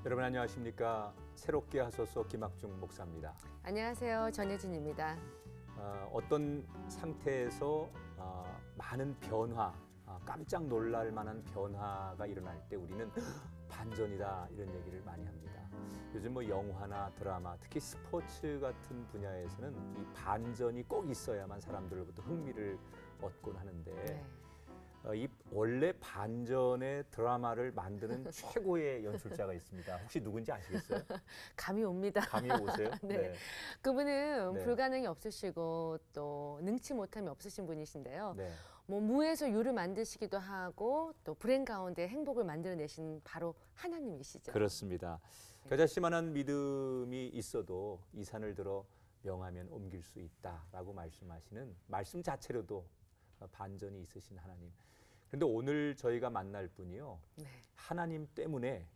여러분 안녕하십니까? 새롭게 하소서 김학중 목사입니다. 안녕하세요. 전혜진입니다. 어떤 상태에서 많은 변화, 깜짝 놀랄 만한 변화가 일어날 때 우리는 반전이다 이런 얘기를 많이 합니다. 요즘 뭐 영화나 드라마, 특히 스포츠 같은 분야에서는 이 반전이 꼭 있어야만 사람들로부터 흥미를 얻곤 하는데 네. 이 원래 반전의 드라마를 만드는 최고의 연출자가 있습니다. 혹시 누군지 아시겠어요? 감이 옵니다. 감이 오세요? 네. 그분은 네. 불가능이 없으시고 또 능치 못함이 없으신 분이신데요. 네. 뭐 무에서 유를 만드시기도 하고 또 불행 가운데 행복을 만들어내신 바로 하나님이시죠. 그렇습니다. 겨자씨만한 믿음이 있어도 이 산을 들어 명하면 옮길 수 있다라고 말씀하시는 말씀 자체로도 반전이 있으신 하나님. 그런데 오늘 저희가 만날 분이요. 네. 하나님 때문에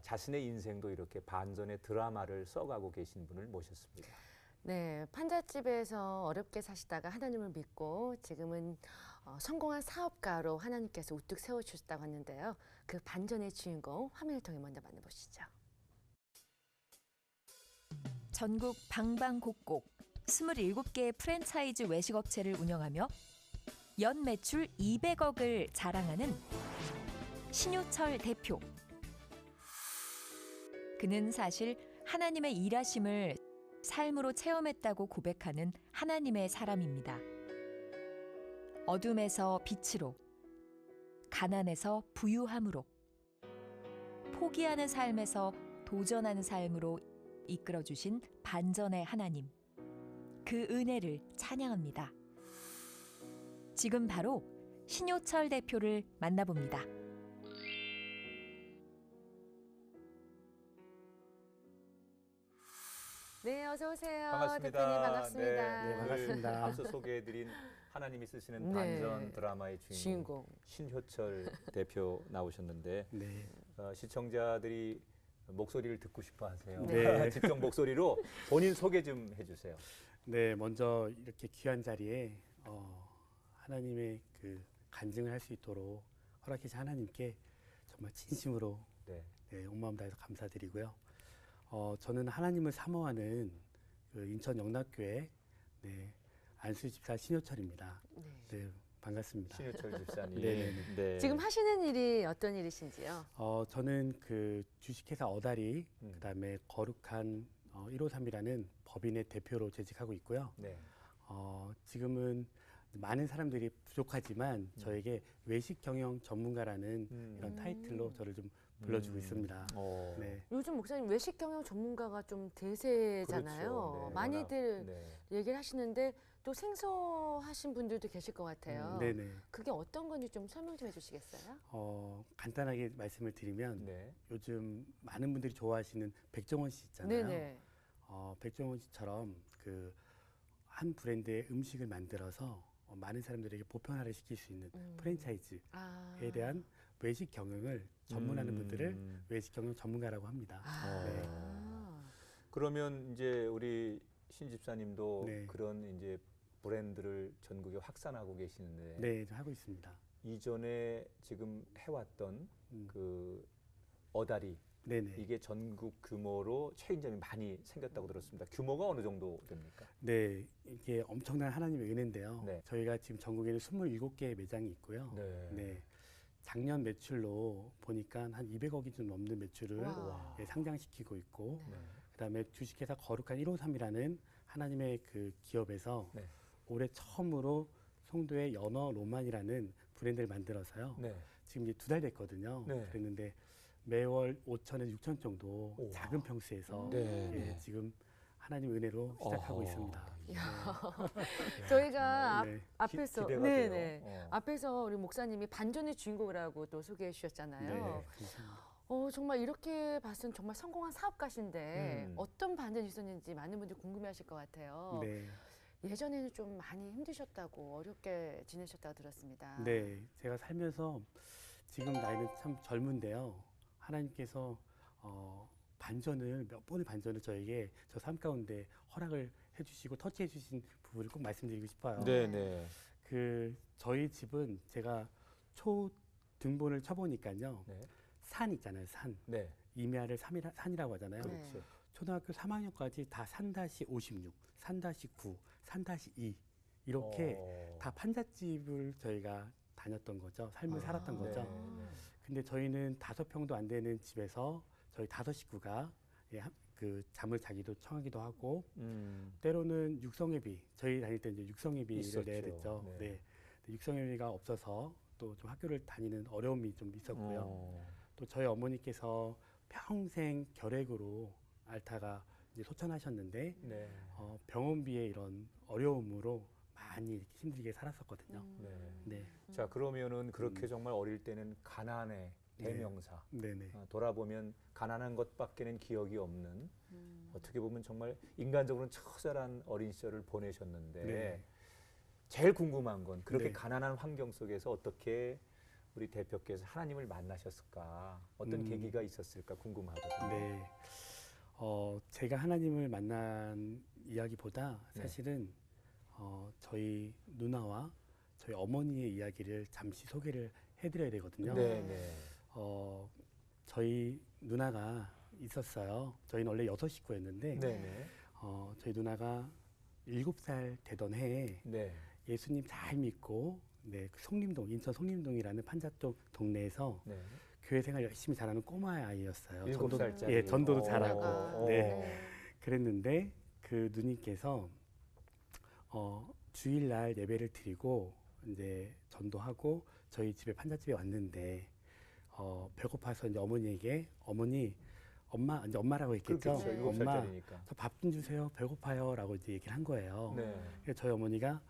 자신의 인생도 이렇게 반전의 드라마를 써가고 계신 분을 모셨습니다. 네, 판잣집에서 어렵게 사시다가 하나님을 믿고 지금은 성공한 사업가로 하나님께서 우뚝 세워주셨다고 하는데요. 그 반전의 주인공 화면을 통해 먼저 만나보시죠. 전국 방방곡곡 27개의 프랜차이즈 외식업체를 운영하며 연 매출 200억을 자랑하는 신효철 대표. 그는 사실 하나님의 일하심을 삶으로 체험했다고 고백하는 하나님의 사람입니다. 어둠에서 빛으로, 가난에서 부유함으로, 포기하는 삶에서 도전하는 삶으로 이끌어주신 반전의 하나님. 그 은혜를 찬양합니다. 지금 바로 신효철 대표를 만나봅니다. 네, 어서 오세요. 반갑습니다. 대표님 반갑습니다. 네, 반갑습니다. 앞서 소개해드린 하나님이 쓰시는 네. 반전 드라마의 주인공 신효철 대표 나오셨는데 네. 시청자들이 목소리를 듣고 싶어 하세요. 네. 직접 목소리로 본인 소개 좀 해주세요. 네, 먼저 이렇게 귀한 자리에 하나님의 그 간증을 할 수 있도록 허락해 주신 하나님께 정말 진심으로 온 마음 다해서 감사드리고요. 저는 하나님을 사모하는 그 인천 영락교회 안수 집사 신효철입니다. 네, 반갑습니다. 신효철 집사님. 네. 지금 하시는 일이 어떤 일이신지요? 저는 그 주식회사 어다리, 그다음에 거룩한 153이라는 법인의 대표로 재직하고 있고요. 네. 지금은 많은 사람들이 부족하지만 저에게 외식 경영 전문가라는 이런 타이틀로 저를 좀 불러주고 있습니다. 네. 요즘 목사님 외식 경영 전문가가 좀 대세잖아요. 그렇죠. 네, 많이들 얘기를 하시는데 또 생소하신 분들도 계실 것 같아요. 네네. 그게 어떤 건지 좀 설명 좀 해주시겠어요? 간단하게 말씀을 드리면 네. 요즘 많은 분들이 좋아하시는 백종원 씨 있잖아요. 네네. 백종원 씨처럼 그 한 브랜드의 음식을 만들어서 많은 사람들에게 보편화를 시킬 수 있는 프랜차이즈에 대한 외식 경영을 전문하는 분들을 외식 경영 전문가라고 합니다. 네. 그러면 이제 우리 신 집사님도 네. 그런 이제 브랜드를 전국에 확산하고 계시는데 네, 좀 하고 있습니다. 이전에 지금 해왔던 그 어다리 네네. 이게 전국 규모로 체인점이 많이 생겼다고 들었습니다. 규모가 어느 정도 됩니까? 네, 이게 엄청난 하나님의 은혜인데요. 네. 저희가 지금 전국에는 27개의 매장이 있고요. 네. 작년 매출로 보니까 한 200억이 좀 넘는 매출을 상장시키고 있고, 그다음에 주식회사 거룩한 153이라는 하나님의 그 기업에서 올해 처음으로 송도의 연어 로만이라는 브랜드를 만들어서요. 지금 이제 2달 됐거든요. 그랬는데 매월 5천에서 6천 정도 작은 평수에서 지금 하나님 은혜로 시작하고 있습니다. 저희가 네. 앞에서 기대가 돼요. 앞에서 우리 목사님이 반전의 주인공이라고 또 소개해 주셨잖아요. 네. 정말 이렇게 봤으면 정말 성공한 사업가신데 어떤 반전이 있었는지 많은 분들이 궁금해하실 것 같아요. 네. 예전에는 좀 많이 힘드셨다고 어렵게 지내셨다고 들었습니다. 네, 제가 살면서 지금 나이는 참 젊은데요. 하나님께서 반전을 몇 번의 반전을 저에게 저 삶 가운데 허락을 해주시고 터치해 주신 부분을 꼭 말씀드리고 싶어요. 네. 그 저희 집은 제가 초 등본을 쳐보니까요. 산 있잖아요. 산. 네. 임야를 산이라고 하잖아요. 네. 그렇죠. 초등학교 3학년까지 다 산-56, 산-9, 산-2 이렇게 다 판잣집을 저희가 다녔던 거죠. 삶을 살았던 거죠. 네. 근데 저희는 5평도 안 되는 집에서 저희 5 식구가 그 잠을 자기도 청하기도 하고 때로는 육성회비 저희 다닐 때 이제 육성회비를 있었죠. 내야 됐죠. 네. 네. 육성회비가 없어서 또 좀 학교를 다니는 어려움이 좀 있었고요. 또 저희 어머니께서 평생 결핵으로 앓다가 이제 소천하셨는데 네. 병원비의 이런 어려움으로 많이 이렇게 힘들게 살았었거든요. 네. 네. 자, 그러면은 그렇게 정말 어릴 때는 가난의 대명사. 네네. 돌아보면 가난한 것밖에는 기억이 없는 어떻게 보면 정말 인간적으로는 처절한 어린 시절을 보내셨는데 네. 제일 궁금한 건 그렇게 네. 가난한 환경 속에서 어떻게 우리 대표께서 하나님을 만나셨을까? 어떤 계기가 있었을까 궁금하거든요. 네. 제가 하나님을 만난 이야기보다 네. 사실은 저희 누나와 저희 어머니의 이야기를 잠시 소개를 해드려야 되거든요. 네, 네. 저희 누나가 있었어요. 저희는 원래 6식구였는데 네, 네. 저희 누나가 7살 되던 해에 네. 예수님 잘 믿고 네, 그 송림동, 인천 송림동이라는 판잣동 동네에서 네. 교회 생활 열심히 잘하는 꼬마 아이였어요. 7살짜리. 예, 전도도 잘하고. 오. 네. 그랬는데 그 누님께서 주일날 예배를 드리고 이제 전도하고 저희 집에 판잣집에 왔는데 배고파서 이제 어머니에게 엄마 이제 엄마라고 했겠죠. 그렇겠죠. 네. 엄마 7살짜리니까. 저 밥 좀 주세요. 배고파요라고 이제 얘기를 한 거예요. 네. 그래서 저희 어머니가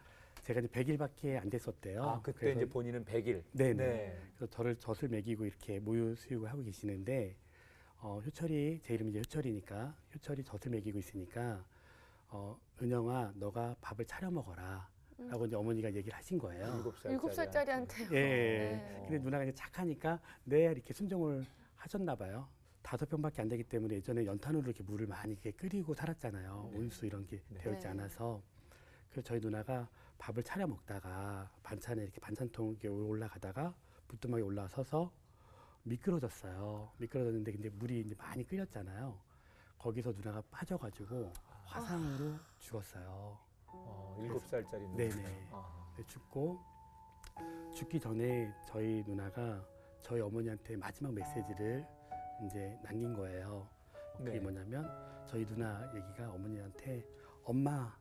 제가 이제 100일밖에 안 됐었대요. 아, 그때 그래서 이제 본인은 100일. 네네. 네. 그래서 저를 젖을 먹이고 이렇게 모유 수육을 하고 계시는데 효철이 제 이름이 이제 효철이니까 효철이 젖을 먹이고 있으니까 은영아 너가 밥을 차려 먹어라 라고 이제 어머니가 얘기를 하신 거예요. 7살짜리한테요. 예. 네. 근데 누나가 이제 착하니까 네 이렇게 순종을 하셨나 봐요. 5평밖에 안 되기 때문에 예전에 연탄으로 이렇게 물을 많이 이렇게 끓이고 살았잖아요. 네. 온수 이런 게 네. 되어 있지 네. 않아서. 그래서 저희 누나가 밥을 차려 먹다가 반찬에 이렇게 반찬통 이렇게 올라가다가 부뚜막에 올라서서 미끄러졌어요. 미끄러졌는데 근데 물이 이제 많이 끓였잖아요. 거기서 누나가 빠져가지고 화상으로 죽었어요. 7살짜리. 네네. 죽고 죽기 전에 저희 누나가 저희 어머니한테 마지막 메시지를 이제 남긴 거예요. 그게 네. 뭐냐면 저희 누나 얘기가 어머니한테 엄마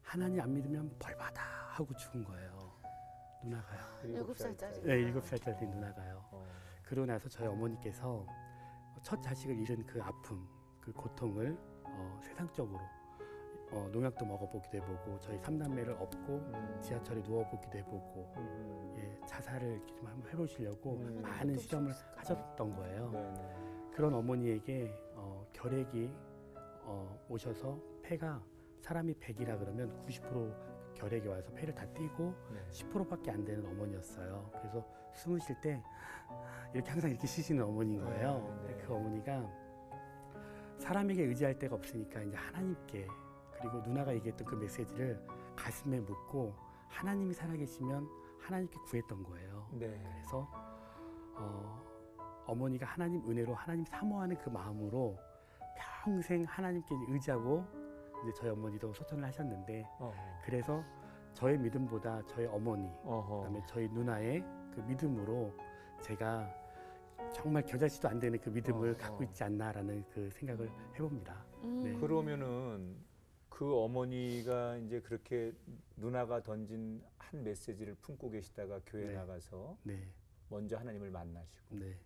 하나님 안 믿으면 벌 받아 하고 죽은 거예요. 누나가요. 7살짜리. 네, 7살짜리 누나가요. 그러고 나서 저희 어머니께서 첫 자식을 잃은 그 아픔, 그 고통을 세상적으로 농약도 먹어보기도 해보고 저희 3남매를 업고 지하철에 누워보기도 해보고 예, 자살을 이렇게 좀 한번 해보시려고 많은 실험을 하셨던 거예요. 네. 그런 어머니에게 결핵이 오셔서 폐가 사람이 100이라 그러면 90% 결핵이 와서 폐를 다 띄고 네. 10%밖에 안 되는 어머니였어요. 그래서 숨을 쉴 때 이렇게 항상 이렇게 쉬시는 어머니인 거예요. 네, 네. 근데 그 어머니가 사람에게 의지할 데가 없으니까 이제 하나님께 그리고 누나가 얘기했던 그 메시지를 가슴에 묻고 하나님이 살아계시면 하나님께 구했던 거예요. 네. 그래서 어머니가 하나님 은혜로 하나님 사모하는 그 마음으로 평생 하나님께 의지하고 이제 저희 어머니도 소천을 하셨는데 그래서 저의 믿음보다 저희 어머니 그다음에 저희 누나의 그 믿음으로 제가 정말 겨자씨도 안 되는 그 믿음을 갖고 있지 않나라는 그 생각을 해봅니다. 네. 그러면은 그 어머니가 이제 그렇게 누나가 던진 한 메시지를 품고 계시다가 교회 네. 나가서 네, 먼저 하나님을 만나시고 네,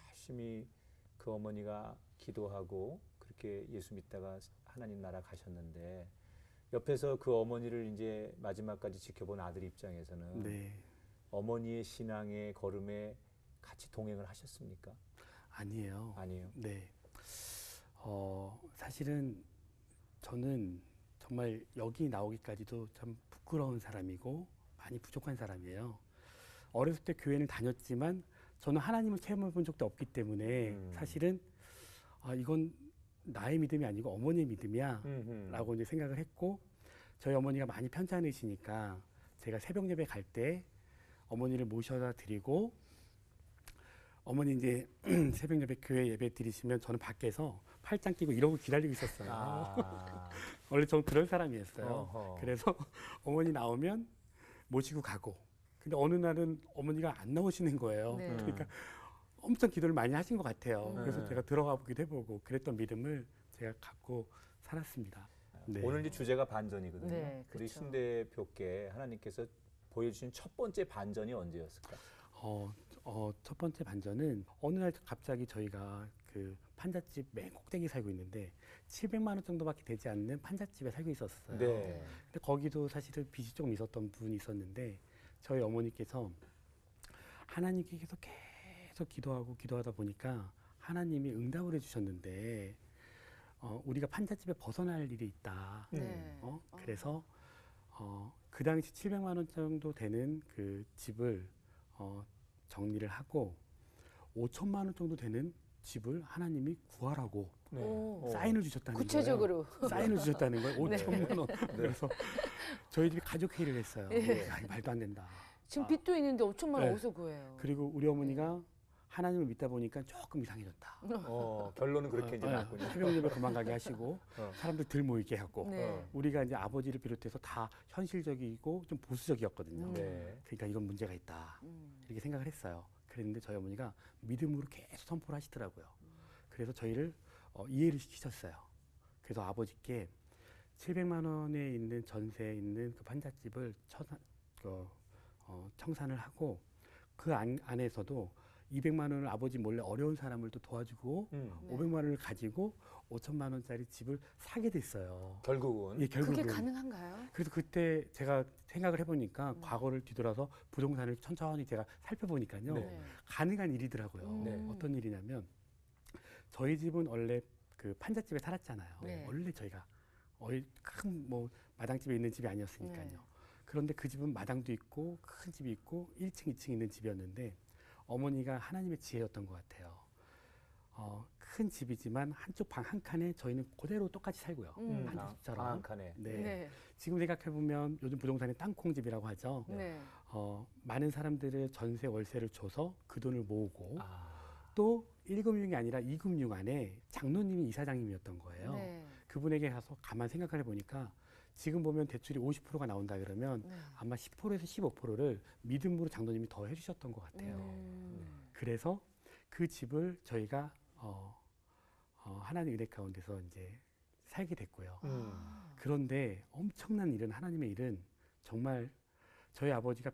열심히 그 어머니가 기도하고 그렇게 예수 믿다가 하나님 나라 가셨는데 옆에서 그 어머니를 이제 마지막까지 지켜본 아들 입장에서는 네. 어머니의 신앙의 걸음에 같이 동행을 하셨습니까? 아니에요. 아니에요. 네. 사실은 저는 정말 여기 나오기까지도 참 부끄러운 사람이고 많이 부족한 사람이에요. 어렸을 때 교회는 다녔지만 저는 하나님을 체험해 본 적도 없기 때문에 사실은 이건 나의 믿음이 아니고 어머니의 믿음이야 라고 이제 생각을 했고 저희 어머니가 많이 편찮으시니까 제가 새벽 예배 갈 때 어머니를 모셔다 드리고 어머니 이제 새벽 예배 교회 예배 드리시면 저는 밖에서 팔짱 끼고 이러고 기다리고 있었어요. 아. 원래 저는 그런 사람이었어요. 어허. 그래서 어머니 나오면 모시고 가고. 근데 어느 날은 어머니가 안 나오시는 거예요. 네. 그러니까 엄청 기도를 많이 하신 것 같아요. 그래서 네. 제가 들어가 보기도 해보고 그랬던 믿음을 제가 갖고 살았습니다. 네. 오늘 이제 주제가 반전이거든요. 네, 우리 그렇죠. 신대표께 하나님께서 보여주신 첫 번째 반전이 언제였을까? 첫 번째 반전은 어느 날 갑자기 저희가 그 판잣집 맨 꼭대기 살고 있는데 700만 원 정도밖에 되지 않는 판잣집에 살고 있었어요. 네. 근데 거기도 사실은 빚이 조금 있었던 분이 있었는데 저희 어머니께서 하나님께 계속 기도하다 보니까 하나님이 응답을 해주셨는데 우리가 판잣집에 벗어날 일이 있다. 네. 그래서 그 당시 700만 원 정도 되는 그 집을 정리를 하고 5천만 원 정도 되는 집을 하나님이 구하라고 네. 오. 사인을 주셨다는 구체적으로. 거예요. 사인을 주셨다는 거예요. 네. 5천만 원. 그래서 저희 집이 가족 회의를 했어요. 예. 야, 말도 안 된다. 지금 빚도 있는데 5천만 원 네. 어디서 구해요? 그리고 우리 어머니가 하나님을 믿다 보니까 조금 이상해졌다. 결론은 그렇게 이제 났군요. 새벽 예배 그만 가게 하시고 어. 사람들 들 모이게 하고 네. 우리가 이제 아버지를 비롯해서 다 현실적이고 좀 보수적이었거든요. 네. 그러니까 이건 문제가 있다. 음. 이렇게 생각을 했어요. 그랬는데 저희 어머니가 믿음으로 계속 선포를 하시더라고요. 그래서 저희를 이해를 시키셨어요. 그래서 아버지께 700만 원에 있는 전세에 있는 그 판잣집을 청산을 하고 그 안에서도 200만 원을 아버지 몰래 어려운 사람을 또 도와주고 네. 500만 원을 가지고 5천만 원짜리 집을 사게 됐어요. 결국은 예, 결국은. 그게 가능한가요? 그래서 그때 제가 생각을 해보니까 과거를 뒤돌아서 부동산을 천천히 제가 살펴보니까요. 네. 가능한 일이더라고요. 네. 어떤 일이냐면 저희 집은 원래 그 판잣집에 살았잖아요. 네. 원래 저희가 큰 뭐 마당집에 있는 집이 아니었으니까요. 네. 그런데 그 집은 마당도 있고 큰 집이 있고 1층, 2층 있는 집이었는데 어머니가 하나님의 지혜였던 것 같아요. 큰 집이지만 한쪽 방 한 칸에 저희는 그대로 똑같이 살고요. 판잣집처럼. 한 칸에. 네. 네. 지금 생각해보면 요즘 부동산에 땅콩집이라고 하죠. 네. 많은 사람들을 전세 월세를 줘서 그 돈을 모으고 아. 또 1금융이 아니라 2금융 안에 장로님이 이사장님이었던 거예요. 네. 그분에게 가서 가만 생각을 해보니까 지금 보면 대출이 50%가 나온다 그러면 네. 아마 10%에서 15%를 믿음으로 장로님이 더 해주셨던 것 같아요. 그래서 그 집을 저희가 하나님 은혜 가운데서 이제 살게 됐고요. 그런데 엄청난 일은 하나님의 일은 정말 저희 아버지가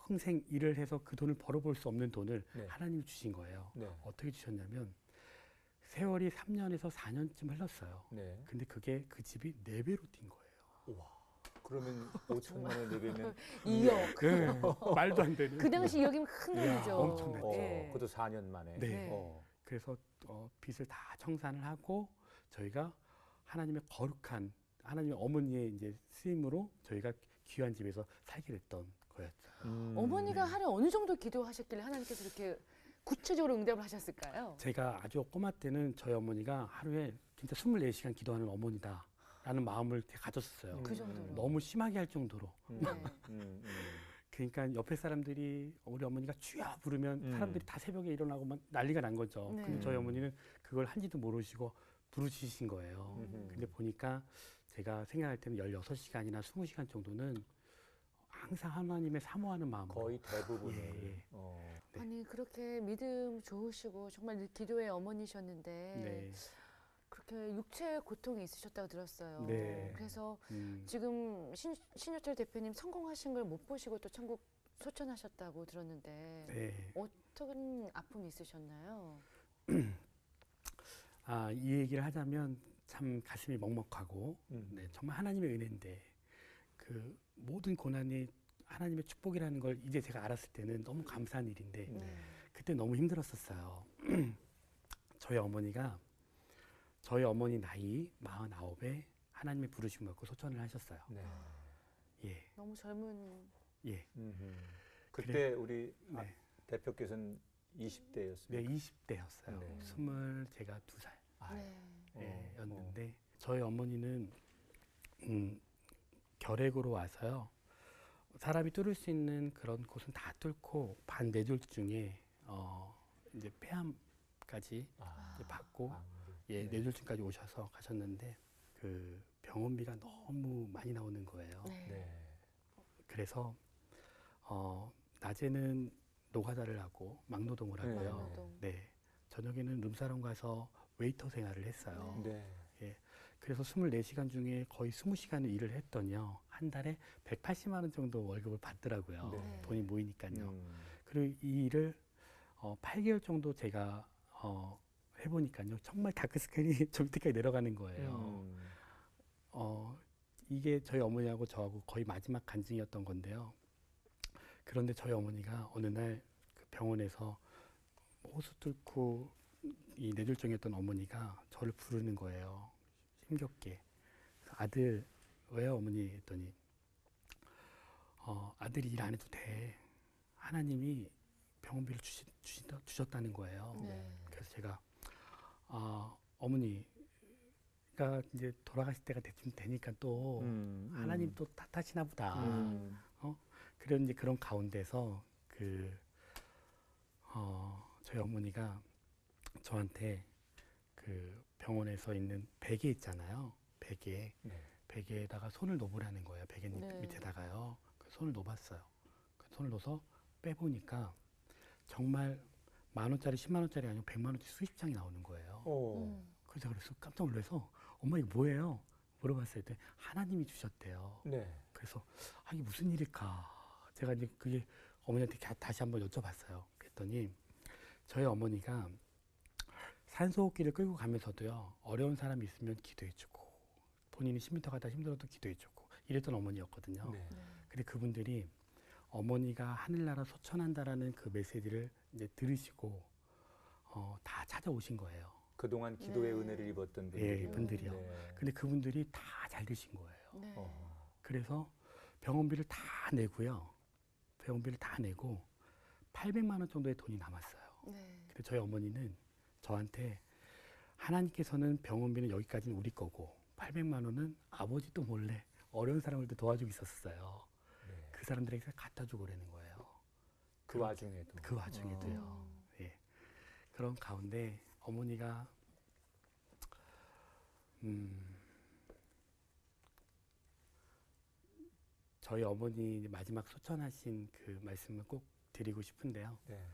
평생 일을 해서 그 돈을 벌어볼 수 없는 돈을 네. 하나님이 주신 거예요. 네. 어떻게 주셨냐면 세월이 3년에서 4년쯤 흘렀어요. 네. 근데 그게 그 집이 4배로 뛴 거예요. 그러면 5천만 원 내배면 2억. 네, 말도 안 되는. 그 당시 2억이면 큰 이야, 돈이죠. 엄청났죠. 예. 그것도 4년 만에. 네. 어. 그래서 빚을 다 청산을 하고 저희가 하나님의 거룩한 하나님의 어머니의 이제 쓰임으로 저희가 귀한 집에서 살게 됐던 거였죠. 어머니가 하루에 어느 정도 기도하셨길래 하나님께서 이렇게 구체적으로 응답을 하셨을까요? 제가 아주 꼬마 때는 저희 어머니가 하루에 진짜 24시간 기도하는 어머니다라는 마음을 가졌었어요. 그 정도로. 너무 심하게 할 정도로. 네. 그러니까 옆에 사람들이 우리 어머니가 주여 부르면 사람들이 다 새벽에 일어나고 막 난리가 난 거죠. 네. 근데 저희 어머니는 그걸 한지도 모르시고 부르시신 거예요. 근데 보니까 제가 생각할 때는 16시간이나 20시간 정도는 항상 하나님의 사모하는 마음으로 거의 대부분은. 예. 네. 아니 그렇게 믿음 좋으시고 정말 기도의 어머니셨는데 네. 그렇게 육체의 고통이 있으셨다고 들었어요. 네. 그래서 음, 지금 신효철 대표님 성공하신 걸 못 보시고 또 천국 소천하셨다고 들었는데 네. 어떤 아픔이 있으셨나요? 이 얘기를 하자면 참 가슴이 먹먹하고 네, 정말 하나님의 은혜인데 그 모든 고난이 하나님의 축복이라는 걸 이제 제가 알았을 때는 너무 감사한 일인데 그때 너무 힘들었었어요. 저희 어머니 나이 49에 하나님의 부르심을 받고 소천을 하셨어요. 네. 예, 너무 젊은 예. 그때 우리 네. 대표께서는 20대였습니다. 네, 20대였어요. 네. 제가 2살. 네. 였는데 저희 어머니는 결핵으로 와서요. 사람이 뚫을 수 있는 그런 곳은 다 뚫고 반 뇌졸 중에 이제 폐암까지 이제 받고 예, 네. 뇌졸중까지 오셔서 가셨는데 그 병원비가 너무 많이 나오는 거예요. 네. 네. 그래서 낮에는 노가다를 하고 막노동을 네. 하고요. 막노동. 네. 저녁에는 룸사롱 가서 웨이터 생활을 했어요. 네. 예. 그래서 24시간 중에 거의 20시간을 일을 했더니요. 한 달에 180만 원 정도 월급을 받더라고요. 네. 돈이 모이니까요. 음. 그리고 이 일을 8개월 정도 제가 해보니까요. 정말 다크스크린이 저 밑에까지 내려가는 거예요. 이게 저희 어머니하고 저하고 거의 마지막 간증이었던 건데요. 그런데 저희 어머니가 어느 날 그 병원에서 호수 뚫고 이 뇌졸중이었던 어머니가 저를 부르는 거예요. 힘겹게. 그래서 아들, 왜요 어머니? 했더니 아들이 일 안 해도 돼. 하나님이 병원비를 주셨다는 거예요. 네. 그래서 제가 어머니가 이제 돌아가실 때가 대충 되니까 또 하나님 또 탓하시나 보다. 그런 이제 그런 가운데서 저희 어머니가 저한테 그 병원에서 있는 베개 있잖아요. 베개. 네. 베개에다가 손을 놓으라는 거예요. 베개 네. 밑에다가요. 그 손을 놓았어요. 그 손을 놓아서 빼보니까 정말 10,000원짜리, 100,000원짜리 아니고 100만 원짜리 수십 장이 나오는 거예요. 그래서 깜짝 놀라서 엄마 이거 뭐예요? 물어봤을 때 하나님이 주셨대요. 네. 그래서 이게 무슨 일일까? 제가 이제 그게 어머니한테 다시 한번 여쭤봤어요. 그랬더니 저희 어머니가 산소호흡기를 끌고 가면서도요. 어려운 사람이 있으면 기도해주고 본인이 10m 가다 힘들어도 기도해주고 이랬던 어머니였거든요. 네. 근데 그분들이 어머니가 하늘나라 소천한다라는 그 메시지를 이제 들으시고 다 찾아오신 거예요. 그동안 기도의 네. 은혜를 입었던 예, 분들이. 분들이요. 네. 근데 그분들이 다 잘 되신 거예요. 네. 그래서 병원비를 다 내고요. 병원비를 다 내고 800만 원 정도의 돈이 남았어요. 네. 근데 저희 어머니는 저한테 하나님께서는 병원비는 여기까지는 우리 거고 800만 원은 아버지도 몰래 어려운 사람들도 도와주고 있었어요. 네. 그 사람들에게 갖다 주고 그러는 거예요. 그 와중에도. 그 와중에도요. 예. 그런 가운데 어머니가 저희 어머니 마지막 소천하신 그 말씀을 꼭 드리고 싶은데요. 네.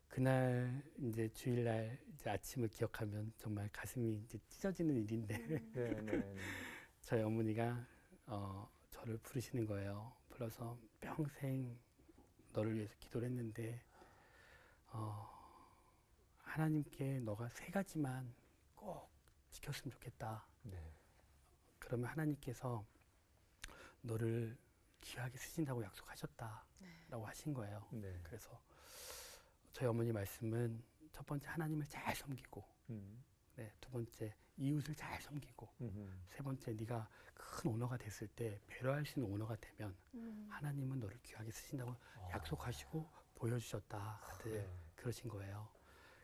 그날 이제 주일날 이제 아침을 기억하면 정말 가슴이 이제 찢어지는 일인데 네, 네. 저희 어머니가 저를 부르시는 거예요. 불러서 평생 너를 위해서 기도를 했는데 하나님께 너가 3가지만 꼭 지켰으면 좋겠다. 네. 그러면 하나님께서 너를 귀하게 쓰신다고 약속하셨다라고 하신 거예요. 네. 그래서 저희 어머니 말씀은 첫 번째 하나님을 잘 섬기고 네, 두 번째 이웃을 잘 섬기고 세 번째 네가 큰 오너가 됐을 때 배려할 수 있는 오너가 되면 하나님은 너를 귀하게 쓰신다고 약속하시고 보여주셨다. 다들 네. 그러신 거예요.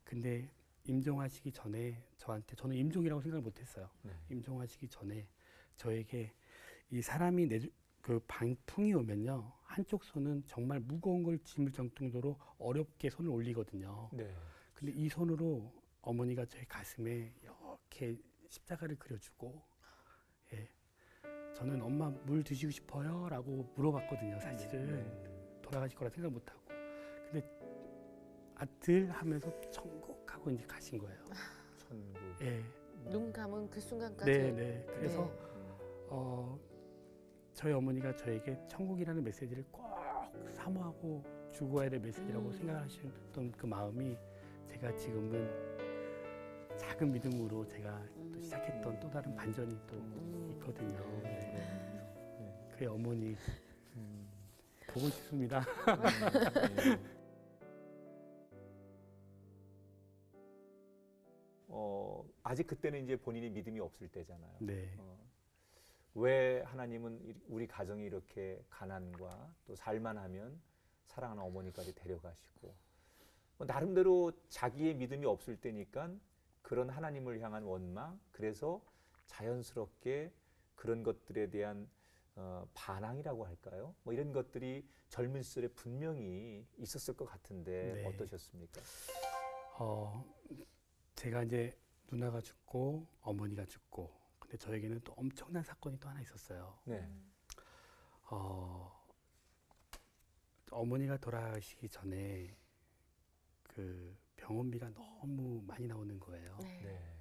근데 임종하시기 전에 저한테 저는 임종이라고 생각을 못했어요. 네. 임종하시기 전에 저에게 이 사람이 그 방풍이 오면요 한쪽 손은 정말 무거운 걸 짊을 정도로 어렵게 손을 올리거든요. 네. 근데 이 손으로 어머니가 제 가슴에 이렇게 십자가를 그려주고 예, 저는 엄마 물 드시고 싶어요? 라고 물어봤거든요. 사실은 돌아가실 거라 생각 못하고. 근데 아들 하면서 천국하고 이제 가신 거예요. 천국. 예. 눈 감은 그 순간까지. 네. 그래서 네. 저희 어머니가 저에게 천국이라는 메시지를 꼭 사모하고 주고 가야 될 메시지라고 생각하셨던 그 마음이 제가 지금은 작은 믿음으로 제가 또 시작했던 또 다른 반전이 또 있거든요. 네. 그의 어머니 보고 싶습니다. 아직 그때는 이제 본인이 믿음이 없을 때잖아요. 네. 왜 하나님은 우리 가정이 이렇게 가난과 또 살만하면 사랑하는 어머니까지 데려가시고 나름대로 자기의 믿음이 없을 때니까 그런 하나님을 향한 원망, 그래서 자연스럽게 그런 것들에 대한 반항이라고 할까요? 뭐 이런 것들이 젊은 시절에 분명히 있었을 것 같은데 네. 어떠셨습니까? 제가 이제 누나가 죽고 어머니가 죽고, 근데 저에게는 또 엄청난 사건이 또 하나 있었어요. 네. 어머니가 돌아가시기 전에 그 병원비가 너무 많이 나오는 거예요. 네. 네.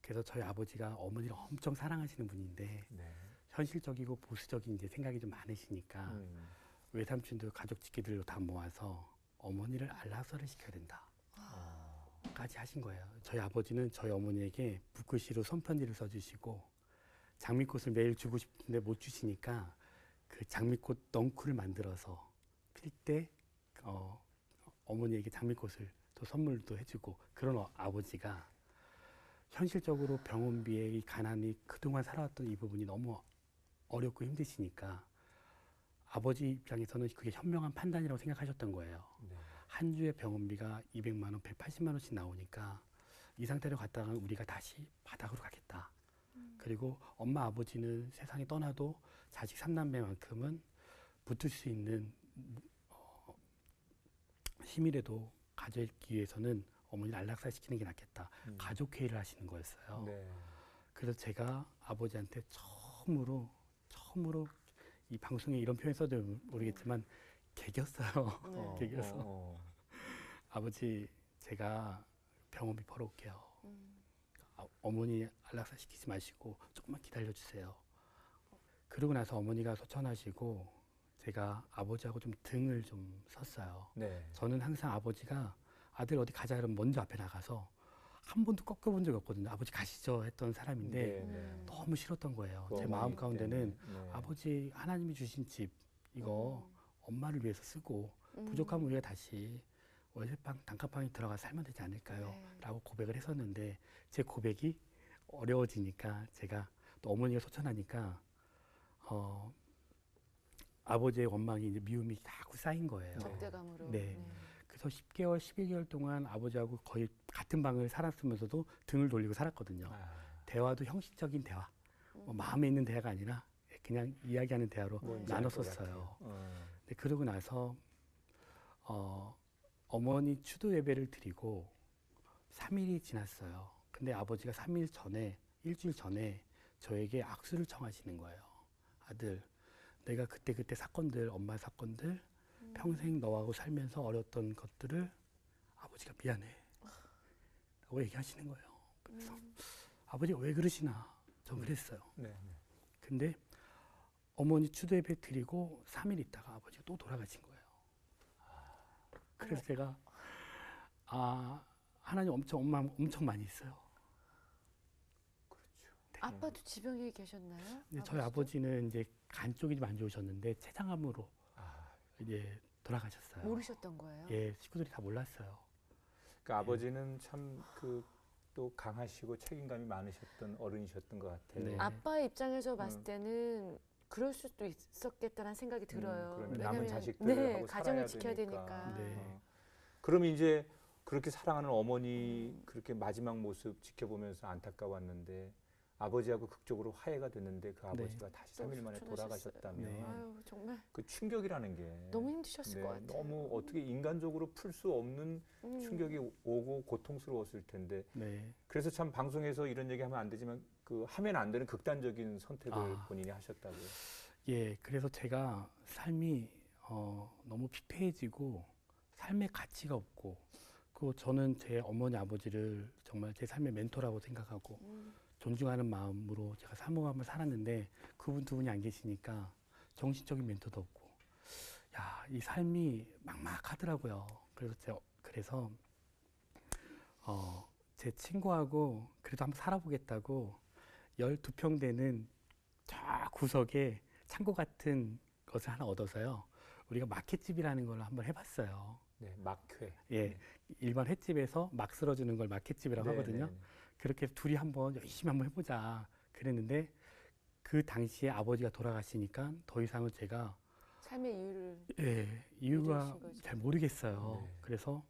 그래서 저희 아버지가 어머니를 엄청 사랑하시는 분인데 네. 현실적이고 보수적인 이제 생각이 좀 많으시니까 외삼촌들 가족 직계들로 다 모아서 어머니를 안락사를 시켜야 된다. 까지 하신 거예요. 저희 아버지는 저희 어머니에게 붓글씨로 손편지를 써주시고 장미꽃을 매일 주고 싶은데 못 주시니까 그 장미꽃 넝쿨을 만들어서 필 때 어머니에게 장미꽃을 또 선물도 해주고, 그런 아버지가 현실적으로 병원비에 이 가난이 그동안 살아왔던 이 부분이 너무 어렵고 힘드시니까 아버지 입장에서는 그게 현명한 판단이라고 생각하셨던 거예요. 네. 한 주에 병원비가 200만 원, 180만 원씩 나오니까 이 상태로 갔다가 우리가 다시 바닥으로 가겠다. 그리고 엄마 아버지는 세상에 떠나도 자식 3남매만큼은 붙을 수 있는 힘이라도 가져있기 위해서는 어머니를 안락사시키는 게 낫겠다. 가족회의를 하시는 거였어요. 네. 그래서 제가 아버지한테 처음으로 이 방송에 이런 표현 써도 모르겠지만 개겼어요. 개겨서 아버지, 제가 병원비 벌어올게요. 어머니 안락사 시키지 마시고 조금만 기다려주세요. 그러고 나서 어머니가 소천하시고 제가 아버지하고 좀 등을 좀 섰어요. 네. 저는 항상 아버지가 아들 어디 가자 그러면 먼저 앞에 나가서 한 번도 꺾여본 적이 없거든요. 아버지 가시죠 했던 사람인데 너무 싫었던 거예요. 제 마음 가운데는 아버지 하나님이 주신 집 이거 엄마를 위해서 쓰고 부족하면 우리가 다시 월세방 단칸방에 들어가 살면 되지 않을까요? 라고 고백을 했었는데 제 고백이 어려워지니까 제가 또 어머니가 소천하니까 아버지의 원망이 이제 미움이 자꾸 쌓인 거예요. 적대감으로. 네. 그래서 10개월, 11개월 동안 아버지하고 거의 같은 방을 살았으면서도 등을 돌리고 살았거든요. 대화도 형식적인 대화, 뭐 마음에 있는 대화가 아니라 그냥 이야기하는 대화로 나눴었어요. 근데 그러고 나서 어머니 추도 예배를 드리고 3일이 지났어요. 근데 아버지가 3일 전에, 일주일 전에 저에게 악수를 청하시는 거예요. 아들, 내가 그때 사건들, 엄마 사건들, 평생 너하고 살면서 어렸던 것들을 아버지가 미안해 라고 얘기하시는 거예요. 그래서 아버지가 왜 그러시나 전 그랬어요. 근데 어머니 추도 예배 드리고 3일 있다가 아버지가 또 돌아가신 거예요. 그래서 제가 하나님 엄청 많이 있어요. 그렇죠. 네. 아빠도 지병에 계셨나요? 근데 저희 아버지는 이제 간 쪽이 좀 안 좋으셨는데 췌장암으로 이제 돌아가셨어요. 모르셨던 거예요? 예, 식구들이 다 몰랐어요. 그러니까 아버지는 참 또 강하시고 책임감이 많으셨던 어른이셨던 것 같아요. 네. 아빠의 입장에서 봤을 때는 그럴 수도 있었겠다는 생각이 들어요. 그러면 남은 자식들하고 가정을 살아야 지켜야 되니까. 되니까. 네. 그러면 이제 그렇게 사랑하는 어머니 그렇게 마지막 모습 지켜보면서 안타까웠는데 아버지하고 극적으로 화해가 됐는데 그 아버지가 다시 3일 만에 돌아가셨다면 네. 아유, 정말 그 충격이라는 게 너무 힘드셨을 것 같아요. 너무 어떻게 인간적으로 풀 수 없는 충격이 오고 고통스러웠을 텐데 네. 그래서 참 방송에서 이런 얘기하면 안 되지만 그 하면 안 되는 극단적인 선택을 본인이 하셨다고요. 예, 그래서 제가 삶이 너무 피폐해지고 삶의 가치가 없고, 그리고 저는 제 어머니 아버지를 정말 제 삶의 멘토라고 생각하고 존중하는 마음으로 제가 사모함을 살았는데 그분 두 분이 안 계시니까 정신적인 멘토도 없고, 야, 이 삶이 막막하더라고요. 그래서 제 친구하고 그래도 한번 살아보겠다고 12평 되는 저 구석에 창고 같은 것을 하나 얻어서요. 우리가 마켓집이라는 걸 한번 해봤어요. 네, 막회. 예, 일반 횟집에서 막 쓸어주는 걸 마켓집이라고 하거든요. 그렇게 둘이 열심히 한번 해보자 그랬는데 그 당시에 아버지가 돌아가시니까 더 이상은 제가 삶의 이유가 거죠. 잘 모르겠어요. 그래서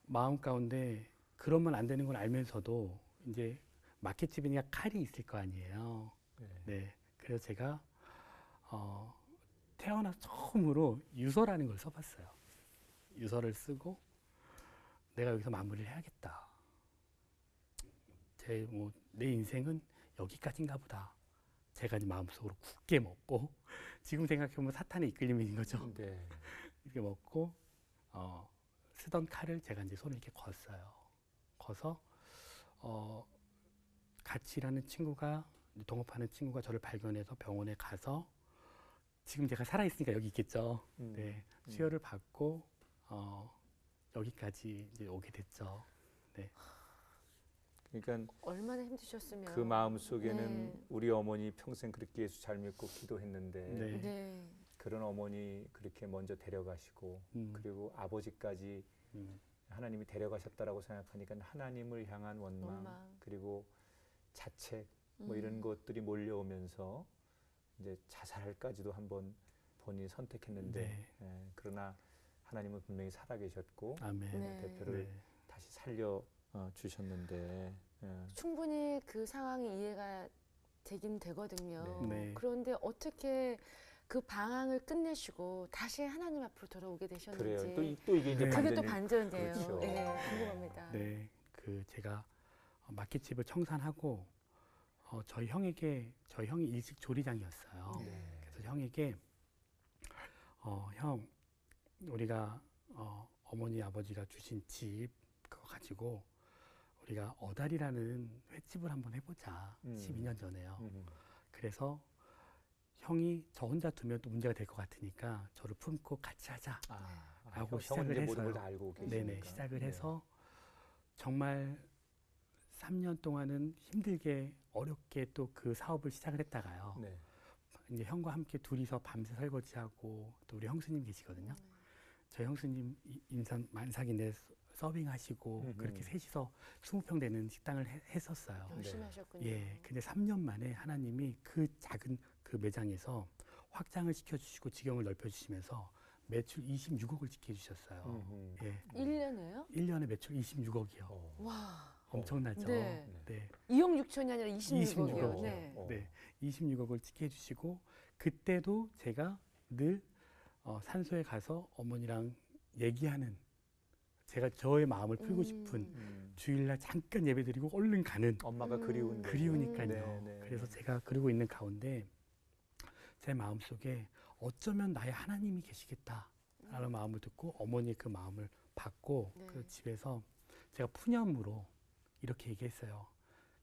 마음 가운데 그러면 안 되는 걸 알면서도 이제 마켓집이니까 칼이 있을 거 아니에요. 네. 그래서 제가 태어나서 처음으로 유서라는 걸 써봤어요. 유서를 쓰고 내가 여기서 마무리를 해야겠다. 내 인생은 여기까지인가 보다. 제가 이제 마음속으로 굳게 먹고 지금 생각해보면 사탄의 이끌림인 거죠. 네. 이렇게 먹고 쓰던 칼을 제가 이제 손을 이렇게 걷어요. 거서 같이 일하는 친구가 동업하는 친구가 저를 발견해서 병원에 가서 지금 제가 살아있으니까 여기 있겠죠. 네, 수혈을 받고 여기까지 이제 오게 됐죠. 네. 그러니까 얼마나 힘드셨으면 그 마음 속에는 네. 우리 어머니 평생 그렇게 예수 잘 믿고 기도했는데 네. 네. 그런 어머니 그렇게 먼저 데려가시고 그리고 아버지까지 하나님이 데려가셨다라고 생각하니까 하나님을 향한 원망. 그리고 자책 뭐 이런 것들이 몰려오면서 이제 자살까지도 한번 본인이 선택했는데 네. 그러나 하나님은 분명히 살아계셨고 아멘. 네. 대표를 네. 다시 살려 주셨는데 충분히 그 상황이 이해가 되긴 되거든요. 네. 네. 그런데 어떻게 그 방황을 끝내시고 다시 하나님 앞으로 돌아오게 되셨는지. 그래요. 또 이게 이제 네. 그게 또 반전이- 반전이에요. 그렇죠. 네, 궁금합니다. 네, 그 제가 마켓집을 청산하고 저희 형이 일식 조리장이었어요. 네. 그래서 형에게 형 우리가 어머니 아버지가 주신 집 그거 가지고 우리가 어달이라는 횟집을 한번 해보자. 12년 전에요. 그래서 형이 저 혼자 두면 또 문제가 될 것 같으니까 저를 품고 같이 하자. 라고 시작을 형은 모든 걸 해서요. 다 알고 계시니까. 네네, 시작을 해서 정말 3년 동안은 힘들게 어렵게 또 그 사업을 시작을 했다가요. 네. 이제 형과 함께 둘이서 밤새 설거지하고 또 우리 형수님 계시거든요. 저희 형수님 인천 만삭인데 서빙하시고 그렇게 셋이서 20평 되는 식당을 했었어요. 열심히 네. 하셨군요. 예, 근데 3년 만에 하나님이 그 작은 그 매장에서 확장을 시켜주시고 지경을 넓혀주시면서 매출 26억을 지켜주셨어요. 예, 1년에요? 1년에 매출 26억이요. 와, 엄청나죠. 네. 네. 2억 6천이 아니라 26억이요. 26억. 네. 네, 26억을 지켜주시고 그때도 제가 늘 산소에 가서 어머니랑 얘기하는 제가 저의 마음을 풀고 싶은 주일날 잠깐 예배드리고 얼른 가는 엄마가 그리운 거죠. 그리우니까요. 네, 네, 그래서 네. 제가 그러고 있는 가운데 제 마음속에 어쩌면 나의 하나님이 계시겠다라는 마음을 듣고 어머니의 그 마음을 받고 네. 그 집에서 제가 푸념으로 이렇게 얘기했어요.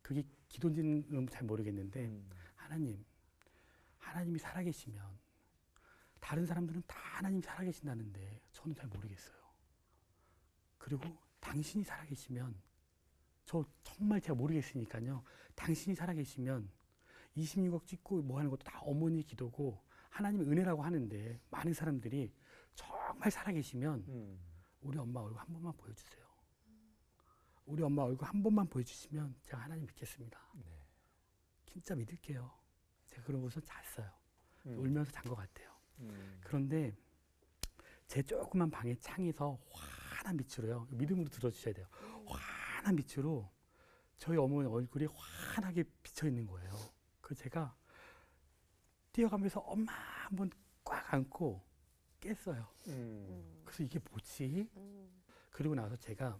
그게 기도인지는 잘 모르겠는데 하나님이 살아계시면 다른 사람들은 다 하나님 살아계신다는데 저는 잘 모르겠어요. 그리고 당신이 살아계시면 저 정말 제가 모르겠으니까요. 당신이 살아계시면 26억 찍고 뭐 하는 것도 다 어머니 기도고 하나님의 은혜라고 하는데 많은 사람들이 정말 살아계시면 우리 엄마 얼굴 한 번만 보여주세요. 우리 엄마 얼굴 한 번만 보여주시면 제가 하나님 믿겠습니다. 네. 진짜 믿을게요. 제가 그러고서 잤어요. 울면서 잔 것 같아요. 그런데 제 조그만 방의 창에서 환한 빛으로요. 믿음으로 들어주셔야 돼요. 환한 빛으로 저희 어머니 얼굴이 환하게 비쳐 있는 거예요. 그래서 제가 뛰어가면서 엄마 한번 꽉 안고 깼어요. 그래서 이게 뭐지? 그리고 나서 제가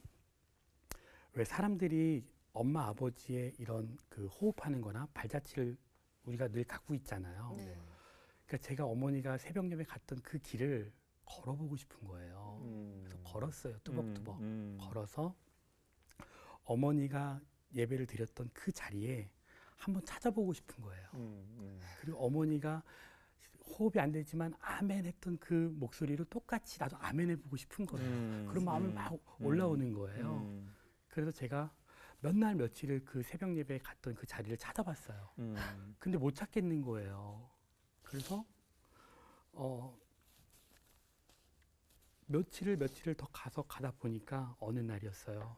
왜 사람들이 엄마 아버지의 이런 그 호흡하는 거나 발자취를 우리가 늘 갖고 있잖아요. 네. 그러니까 제가 어머니가 새벽 예배 갔던 그 길을 걸어보고 싶은 거예요. 그래서 걸었어요. 뚜벅뚜벅. 걸어서 어머니가 예배를 드렸던 그 자리에 한번 찾아보고 싶은 거예요. 그리고 어머니가 호흡이 안 되지만 아멘 했던 그 목소리로 똑같이 나도 아멘 해보고 싶은 거예요. 그런 마음이 막 올라오는 거예요. 그래서 제가 몇 날 며칠을 그 새벽 예배에 갔던 그 자리를 찾아봤어요. 근데 못 찾겠는 거예요. 그래서 며칠을 더 가다 보니까 어느 날이었어요.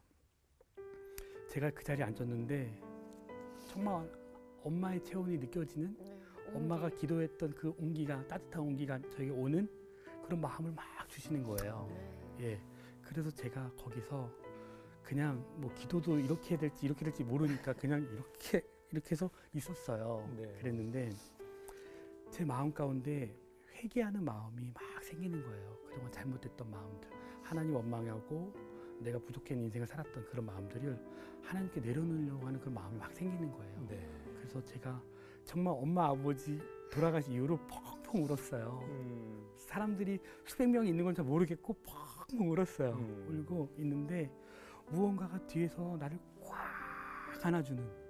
제가 그 자리에 앉았는데 정말 엄마의 체온이 느껴지는 엄마가 기도했던 그 온기가 따뜻한 온기가 저에게 오는 그런 마음을 막 주시는 거예요. 예. 그래서 제가 거기서 그냥 뭐 기도도 이렇게 해야 될지 이렇게 될지 모르니까 그냥 이렇게 해서 있었어요. 네. 그랬는데 제 마음 가운데 회개하는 마음이 막 생기는 거예요. 그동안 잘못했던 마음들, 하나님 원망하고 내가 부족한 인생을 살았던 그런 마음들을 하나님께 내려놓으려고 하는 그런 마음이 막 생기는 거예요. 네. 그래서 제가 정말 엄마 아버지 돌아가신 이후로 펑펑 울었어요. 사람들이 수백 명이 있는 건 잘 모르겠고 펑펑 울었어요. 울고 있는데 무언가가 뒤에서 나를 꽉 안아주는,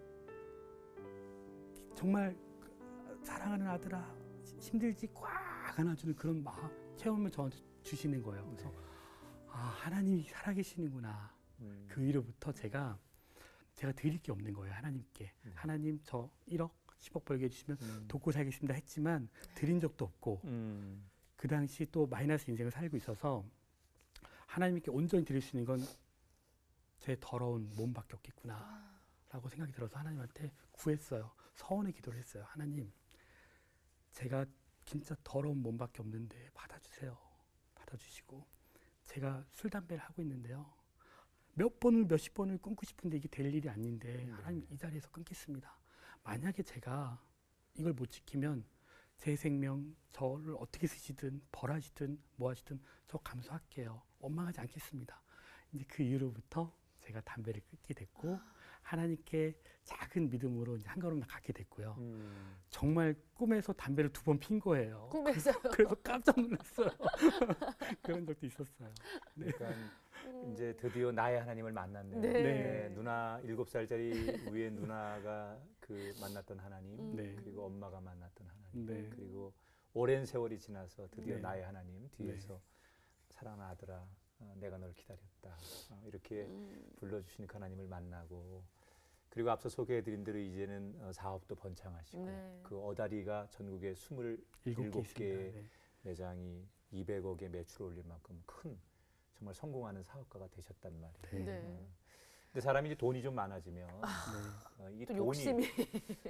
정말 사랑하는 아들아 힘들지 꽉 안아주는 그런 체험을 저한테 주시는 거예요. 그래서 네. 아, 하나님이 살아계시는구나. 그 이후로부터 제가 드릴 게 없는 거예요. 하나님께. 하나님 저 1억 10억 벌게 해주시면 돕고 살겠습니다 했지만 드린 적도 없고 그 당시 또 마이너스 인생을 살고 있어서 하나님께 온전히 드릴 수 있는 건 제 더러운 몸밖에 없겠구나 라고 생각이 들어서 하나님한테 구했어요. 서원의 기도를 했어요. 하나님, 제가 진짜 더러운 몸밖에 없는데 받아주세요. 받아주시고 제가 술, 담배를 하고 있는데요. 몇십 번을 끊고 싶은데 이게 될 일이 아닌데 하나님 이 자리에서 끊겠습니다. 만약에 제가 이걸 못 지키면 제 생명, 저를 어떻게 쓰시든 벌하시든 뭐 하시든 저 감수할게요. 원망하지 않겠습니다. 이제 그 이후로부터 제가 담배를 끊게 됐고 하나님께 작은 믿음으로 이제 한 걸음 갖게 됐고요. 정말 꿈에서 담배를 2번 핀 거예요. 꿈에서. 그래서 깜짝 놀랐어요. 그런 적도 있었어요. 네. 그러니까 이제 드디어 나의 하나님을 만났네요. 네. 네. 누나 7살짜리 위에 누나가 그 만났던 하나님, 네. 그리고 엄마가 만났던 하나님, 네. 그리고 오랜 세월이 지나서 드디어 네. 나의 하나님 뒤에서 사랑하는 아들아, 내가 널 기다렸다. 이렇게 불러주신 그 하나님을 만나고, 그리고 앞서 소개해드린 대로 이제는 사업도 번창하시고 네. 그 어다리가 전국에 7개 27개 네. 매장이 200억의 매출을 올릴 만큼 큰 정말 성공하는 사업가가 되셨단 말이에요. 네. 네. 근데 사람이 이제 돈이 좀 많아지면 이 또 욕심이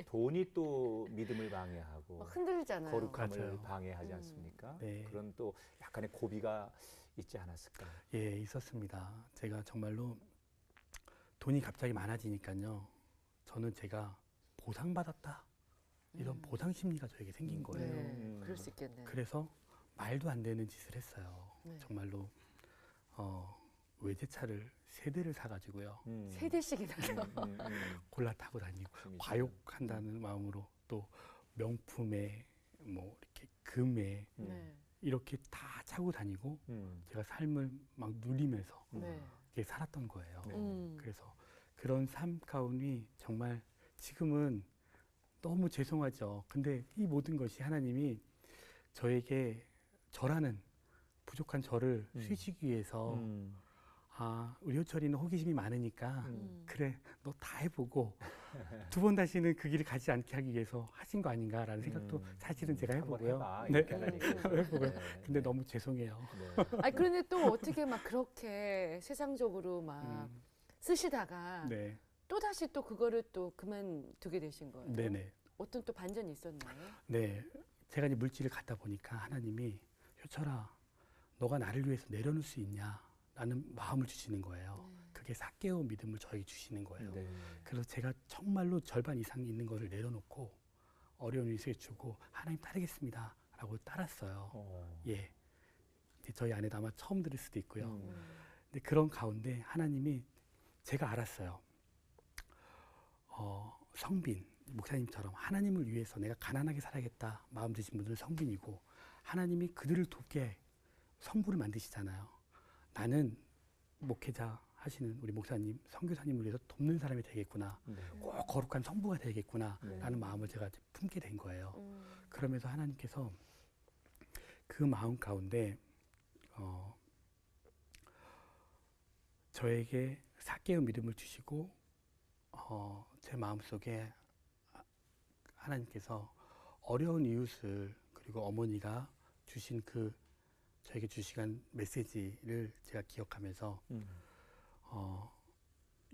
돈이 또 믿음을 방해하고 막 흔들리잖아요. 거룩함을 맞아요. 방해하지 않습니까? 네. 그런 또 약간의 고비가 있지 않았을까? 예, 있었습니다. 제가 정말로 돈이 갑자기 많아지니까요. 저는 제가 보상받았다. 이런 보상 심리가 저에게 생긴 거예요. 네, 그럴 수 있겠네요. 그래서 말도 안 되는 짓을 했어요. 네. 정말로 외제차를 3대를 사가지고요. 3대씩이나요. 골라 타고 다니고 재밌어요. 과욕한다는 마음으로 또 명품에 뭐 이렇게 금에 네. 이렇게 다 차고 다니고 음. 제가 삶을 막 누리면서 네. 이렇게 살았던 거예요. 네. 그래서 그런 삶 가운이 정말 지금은 너무 죄송하죠. 근데 이 모든 것이 하나님이 저에게 저라는 부족한 저를 쓰시기 위해서 아, 우리 효철이는 호기심이 많으니까 그래, 너 다 해보고 2번 다시는 그 길을 가지 않게 하기 위해서 하신 거 아닌가라는 생각도 사실은 제가 한번 해보고요. 해봐, 네. 이렇게 하나님께서. 해보고요. 네. 근데 너무 죄송해요. 네. 아니 그런데 또 어떻게 막 그렇게 세상적으로 막 쓰시다가 네, 또 다시 또 그거를 또 그만두게 되신 거예요? 네네. 어떤 또 반전이 있었나요? 네, 제가 이제 물질을 갖다 보니까 하나님이 효철아, 너가 나를 위해서 내려놓을 수 있냐? 라는 마음을 주시는 거예요. 그게 삭개오 믿음을 저에게 주시는 거예요. 네. 그래서 제가 정말로 절반 이상 있는 거를 내려놓고 어려운 일에 주고 하나님 따르겠습니다 라고 따랐어요. 예, 이제 저희 아내도 아마 처음 들을 수도 있고요. 근데 그런 가운데 하나님이 제가 알았어요. 성빈 목사님처럼 하나님을 위해서 내가 가난하게 살아야겠다 마음 드신 분들은 성빈이고 하나님이 그들을 돕게 성부를 만드시잖아요. 나는 목회자 하시는 우리 목사님, 선교사님을 위해서 돕는 사람이 되겠구나. 네. 꼭 거룩한 성부가 되겠구나 네. 라는 마음을 제가 품게 된 거예요. 그러면서 하나님께서 그 마음 가운데 저에게 삭개의 믿음을 주시고 제 마음속에 하나님께서 어려운 이웃을 그리고 어머니가 주신 그 저에게 주시간 메시지를 제가 기억하면서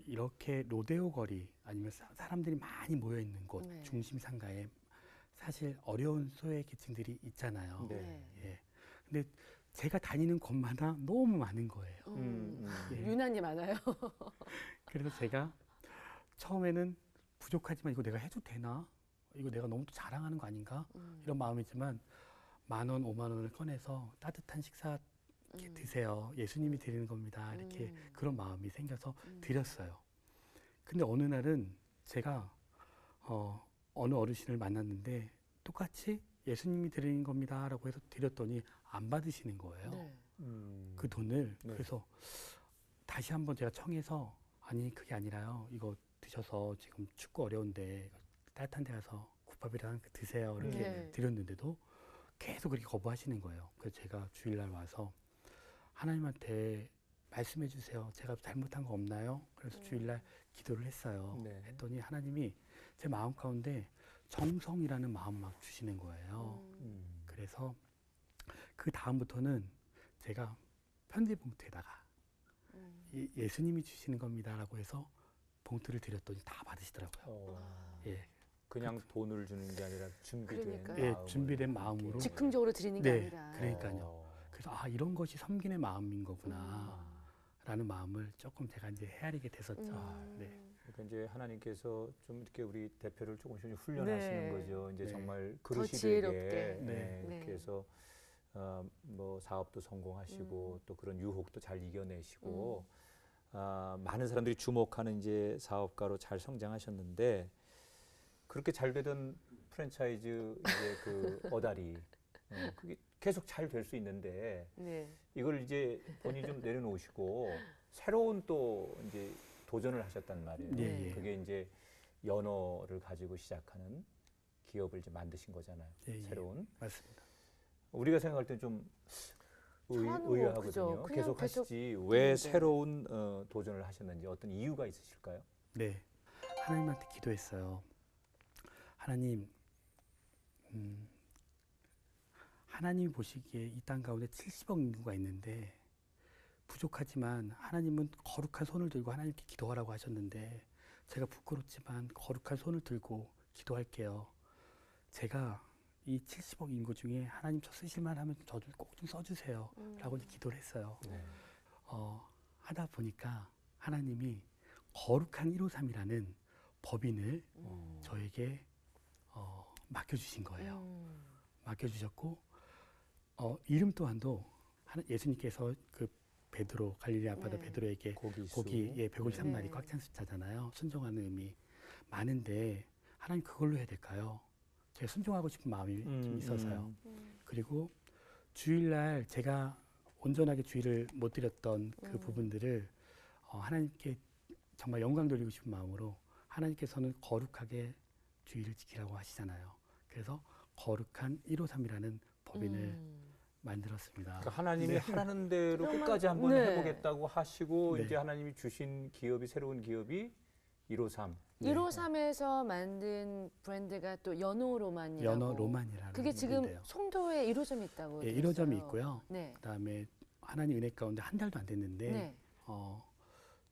이렇게 로데오 거리 아니면 사람들이 많이 모여 있는 곳 네. 중심 상가에 사실 어려운 소외 계층들이 있잖아요. 네. 예. 근데 제가 다니는 곳마다 너무 많은 거예요. 예. 유난히 많아요. 그래서 제가 처음에는 부족하지만 이거 내가 해도 되나? 이거 내가 너무 또 자랑하는 거 아닌가? 이런 마음이지만 10,000원, 50,000원을 꺼내서 따뜻한 식사 이렇게 드세요. 예수님이 드리는 겁니다. 이렇게 그런 마음이 생겨서 드렸어요. 근데 어느 날은 제가 어느 어르신을 만났는데 똑같이 예수님이 드리는 겁니다라고 해서 드렸더니 안 받으시는 거예요. 네. 그 돈을. 네. 그래서 다시 한번 제가 청해서 아니 그게 아니라요. 이거 드셔서 지금 춥고 어려운데 따뜻한 데 가서 국밥이랑 드세요. 이렇게 네. 드렸는데도 계속 그렇게 거부하시는 거예요. 그래서 제가 주일날 와서 하나님한테 말씀해 주세요. 제가 잘못한 거 없나요? 그래서 주일날 기도를 했어요. 네. 했더니 하나님이 제 마음 가운데 정성이라는 마음 막 주시는 거예요. 그래서 그 다음부터는 제가 편지 봉투에다가 예수님이 주시는 겁니다라고 해서 봉투를 드렸더니 다 받으시더라고요. 예, 그냥 돈을 주는 게 아니라 준비된 그러니까요. 예, 마음을 준비된 마음으로. 이렇게. 즉흥적으로 드리는 게 네, 아니라. 그러니까요. 그래서 아 이런 것이 섬김의 마음인 거구나. 라는 마음을 조금 제가 이제 헤아리게 됐었죠. 네. 그러니까 이제 하나님께서 좀 이렇게 우리 대표를 조금씩 훈련하시는 네. 거죠. 이제 네. 정말 더 그릇이 지혜롭게. 되게 네. 네. 이렇게 해서 뭐 사업도 성공하시고 또 그런 유혹도 잘 이겨내시고 많은 사람들이 주목하는 이제 사업가로 잘 성장하셨는데 그렇게 잘 되던 프랜차이즈 이제 그 어다리 그게 계속 잘 될 수 있는데 네. 이걸 이제 본인이 좀 내려놓으시고 새로운 또 이제 도전을 하셨단 말이에요. 예, 예. 그게 이제 연어를 가지고 시작하는 기업을 이제 만드신 거잖아요. 예, 예. 새로운. 맞습니다. 우리가 생각할 때 좀 저는 뭐 의아하거든요. 그죠. 그냥 계속 계속 하시지 왜 네. 새로운 도전을 하셨는지 어떤 이유가 있으실까요? 네, 하나님한테 기도했어요. 하나님, 하나님 보시기에 이 땅 가운데 70억 인구가 있는데 부족하지만 하나님은 거룩한 손을 들고 하나님께 기도하라고 하셨는데 제가 부끄럽지만 거룩한 손을 들고 기도할게요. 제가 이 70억 인구 중에 하나님 저 쓰실만 하면 저를 꼭 좀 써주세요. 라고 이제 기도를 했어요. 네. 하다 보니까 하나님이 거룩한 153이라는 법인을 저에게 맡겨주신 거예요. 맡겨주셨고 이름 또한도 예수님께서 그 베드로 갈릴리 앞바다 네. 베드로에게 고기 고기 153마리 네. 꽉 찬 숫자잖아요. 순종하는 의미 많은데 하나님 그걸로 해야 될까요? 제가 순종하고 싶은 마음이 좀 있어서요. 그리고 주일날 제가 온전하게 주일을 못 드렸던 그 부분들을 하나님께 정말 영광 돌리고 싶은 마음으로 하나님께서는 거룩하게 주일을 지키라고 하시잖아요. 그래서 거룩한 153이라는 법인을 만들었습니다. 그러니까 하나님이 네. 하라는 대로 그러면- 끝까지 한번 네. 해보겠다고 하시고 네. 이제 하나님이 주신 기업이 새로운 기업이 153. 네. 153에서 만든 브랜드가 또 연어 로만이라고. 연어 로만이라는 그게 지금 브랜드예요. 송도에 1호점이 있다고. 예, 들었어요. 1호점이 있고요. 네. 그다음에 하나님 은혜 가운데 한 달도 안 됐는데 네.